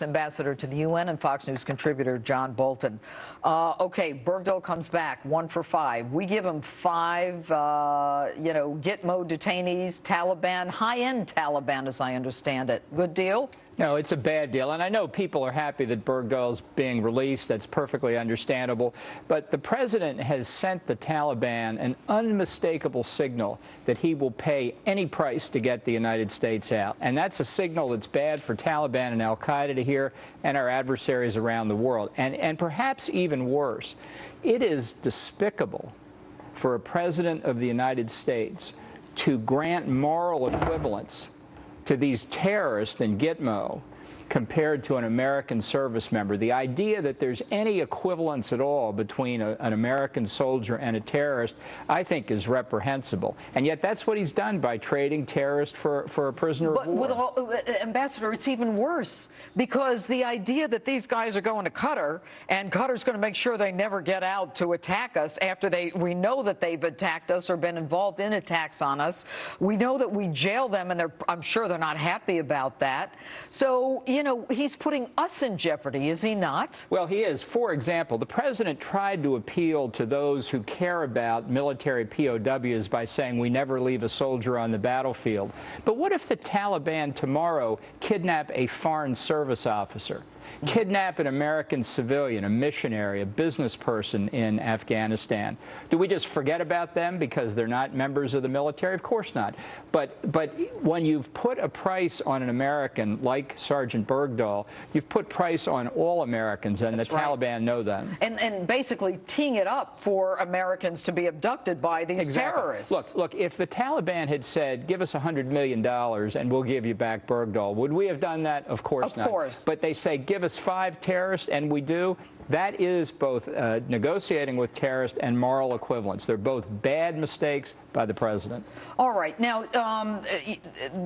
Ambassador to the UN and Fox News contributor John Bolton. Okay, Bergdahl comes back, 1 for 5. We give him 5, Gitmo detainees, Taliban, high-end Taliban, as I understand it. Good deal? No, it's a bad deal. And I know people are happy that Bergdahl's being released. That's perfectly understandable. But the president has sent the Taliban an unmistakable signal that he will pay any price to get the United States out. And that's a signal that's bad for Taliban and al-Qaeda to hear and our adversaries around the world. And perhaps even worse, it is despicable for a president of the United States to grant moral equivalence to these terrorists in Gitmo compared to an American service member. The idea that there's any equivalence at all between an American soldier and a terrorist, I think, is reprehensible. And yet that's what he's done by trading terrorists for a prisoner of war. Ambassador, it's even worse, because the idea that these guys are going to Qatar, and Qatar's going to make sure they never get out to attack us after we know that they've attacked us or been involved in attacks on us. We know that we jail them, and I'm sure they're not happy about that. So, he's putting us in jeopardy, is he not? Well, he is. For example, the president tried to appeal to those who care about military POWs by saying we never leave a soldier on the battlefield. But what if the Taliban tomorrow kidnap a foreign service officer? Kidnap an American civilian, a missionary, a business person in Afghanistan? Do we just forget about them because they're not members of the military? Of course not. But when you've put a price on an American like Sergeant Bergdahl, you've put price on all Americans, and That's the Taliban know that. And basically teeing it up for Americans to be abducted by these terrorists. Look, if the Taliban had said, give us $100 million and we'll give you back Bergdahl, would we have done that? Of course not. Of course. But they say, give us 5 terrorists, and we do. That is both negotiating with terrorists and moral equivalence. They're both bad mistakes by the president. All right. Now,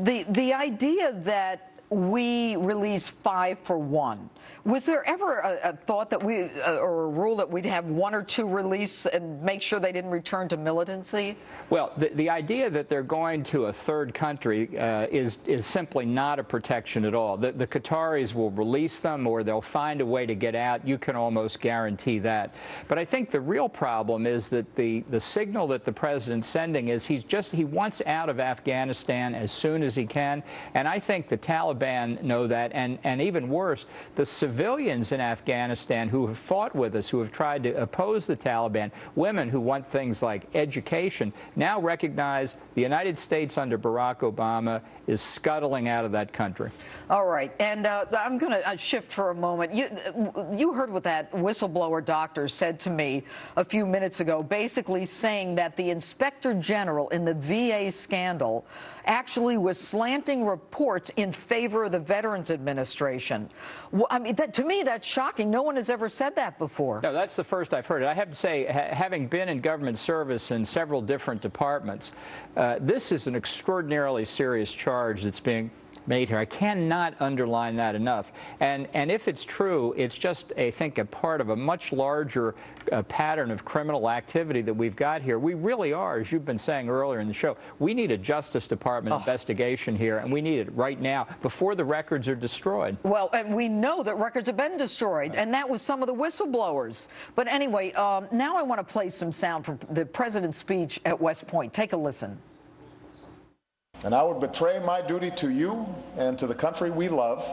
the idea that we release 5 for 1. Was there ever a thought that or a rule that we'd have 1 or 2 release and make sure they didn't return to militancy? Well, the idea that they're going to a third country is simply not a protection at all. The Qataris will release them, or they'll find a way to get out. You can almost guarantee that. But I think the real problem is that the signal that the president's sending is he wants out of Afghanistan as soon as he can. And I think the Taliban know that, and even worse, the civilians in Afghanistan who have fought with us, who have tried to oppose the Taliban, women who want things like education, now recognize the United States under Barack Obama is scuttling out of that country. All right. And I'm going to shift for a moment. You heard what that whistleblower doctor said to me a few minutes ago, basically saying that the inspector general in the VA scandal actually was slanting reports in favor of the Veterans Administration. Well, I mean, to me, that's shocking. No one has ever said that before. No, that's the first I've heard it. I have to say, having been in government service in several different departments, this is an extraordinarily serious charge that's being made here. I cannot underline that enough. And if it's true, it's just, I think, a part of a much larger pattern of criminal activity that we've got here. We really are, as you've been saying earlier in the show, we need a Justice Department investigation here, and we need it right now before the records are destroyed. Well, and we know that records have been destroyed, and that was some of the whistleblowers. But anyway, now I want to play some sound from the president's speech at West Point. Take a listen. And I would betray my duty to you and to the country we love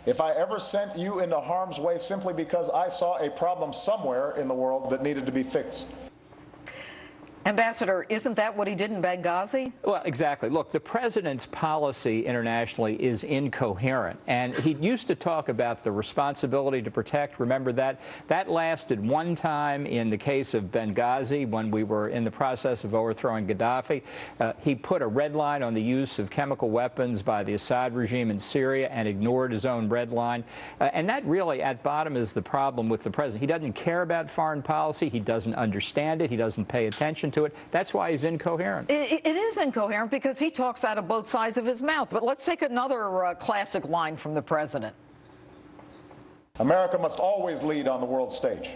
if I ever sent you into harm's way simply because I saw a problem somewhere in the world that needed to be fixed. Ambassador, isn't that what he did in Benghazi? Well, exactly. Look, the president's policy internationally is incoherent. And he used to talk about the responsibility to protect. Remember that? That lasted one time in the case of Benghazi when we were in the process of overthrowing Gaddafi. He put a red line on the use of chemical weapons by the Assad regime in Syria and ignored his own red line. And that really, at bottom, is the problem with the president. He doesn't care about foreign policy. He doesn't understand it. He doesn't pay attention to it. That's why he's incoherent. It is incoherent because he talks out of both sides of his mouth. But let's take another classic line from the president. America must always lead on the world stage.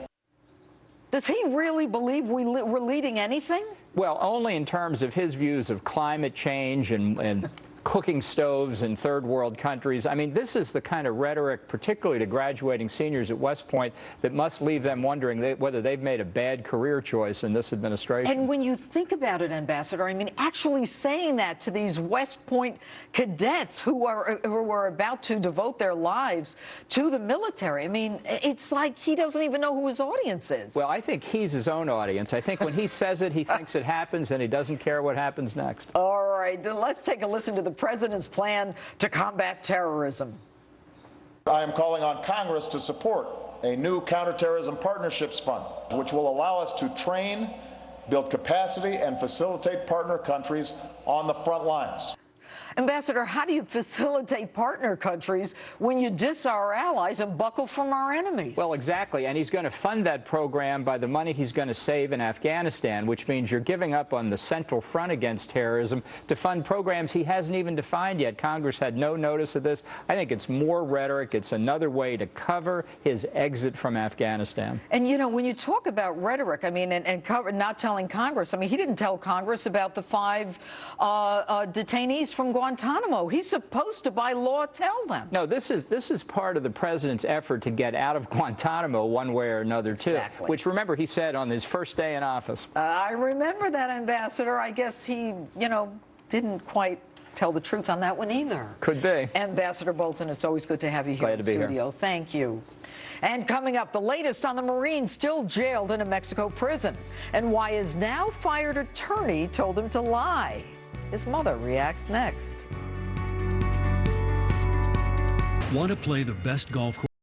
Does he really believe we're leading anything? Well, only in terms of his views of climate change and cooking stoves in third world countries. I mean, this is the kind of rhetoric, particularly to graduating seniors at West Point, that must leave them wondering whether they've made a bad career choice in this administration. And when you think about it, Ambassador, I mean, actually saying that to these West Point cadets who are about to devote their lives to the military, I mean, it's like he doesn't even know who his audience is. Well, I think he's his own audience. I think when he says it, he thinks it happens, and he doesn't care what happens next. All right, let's take a listen to the president's plan to combat terrorism. I am calling on Congress to support a new counterterrorism partnerships fund, which will allow us to train, build capacity, and facilitate partner countries on the front lines. Ambassador, how do you facilitate partner countries when you diss our allies and buckle from our enemies? Well, exactly. And he's going to fund that program by the money he's going to save in Afghanistan, which means you're giving up on the central front against terrorism to fund programs he hasn't even defined yet. Congress had no notice of this. I think it's more rhetoric. It's another way to cover his exit from Afghanistan. And, you know, when you talk about rhetoric, I mean, and not telling Congress, I mean, he didn't tell Congress about the 5 detainees from Guantanamo. He's supposed to, by law, tell them. No, this is part of the president's effort to get out of Guantanamo one way or another, too. Exactly. Which, remember, he said on his first day in office. I remember that, Ambassador. I guess he, you know, didn't quite tell the truth on that one either. Could be. Ambassador Bolton, it's always good to have you here Glad in to the be studio. here. Thank you. And coming up, the latest on the Marine still jailed in a Mexico prison, and why his now fired attorney told him to lie. His mother reacts next. Want to play the best golf course?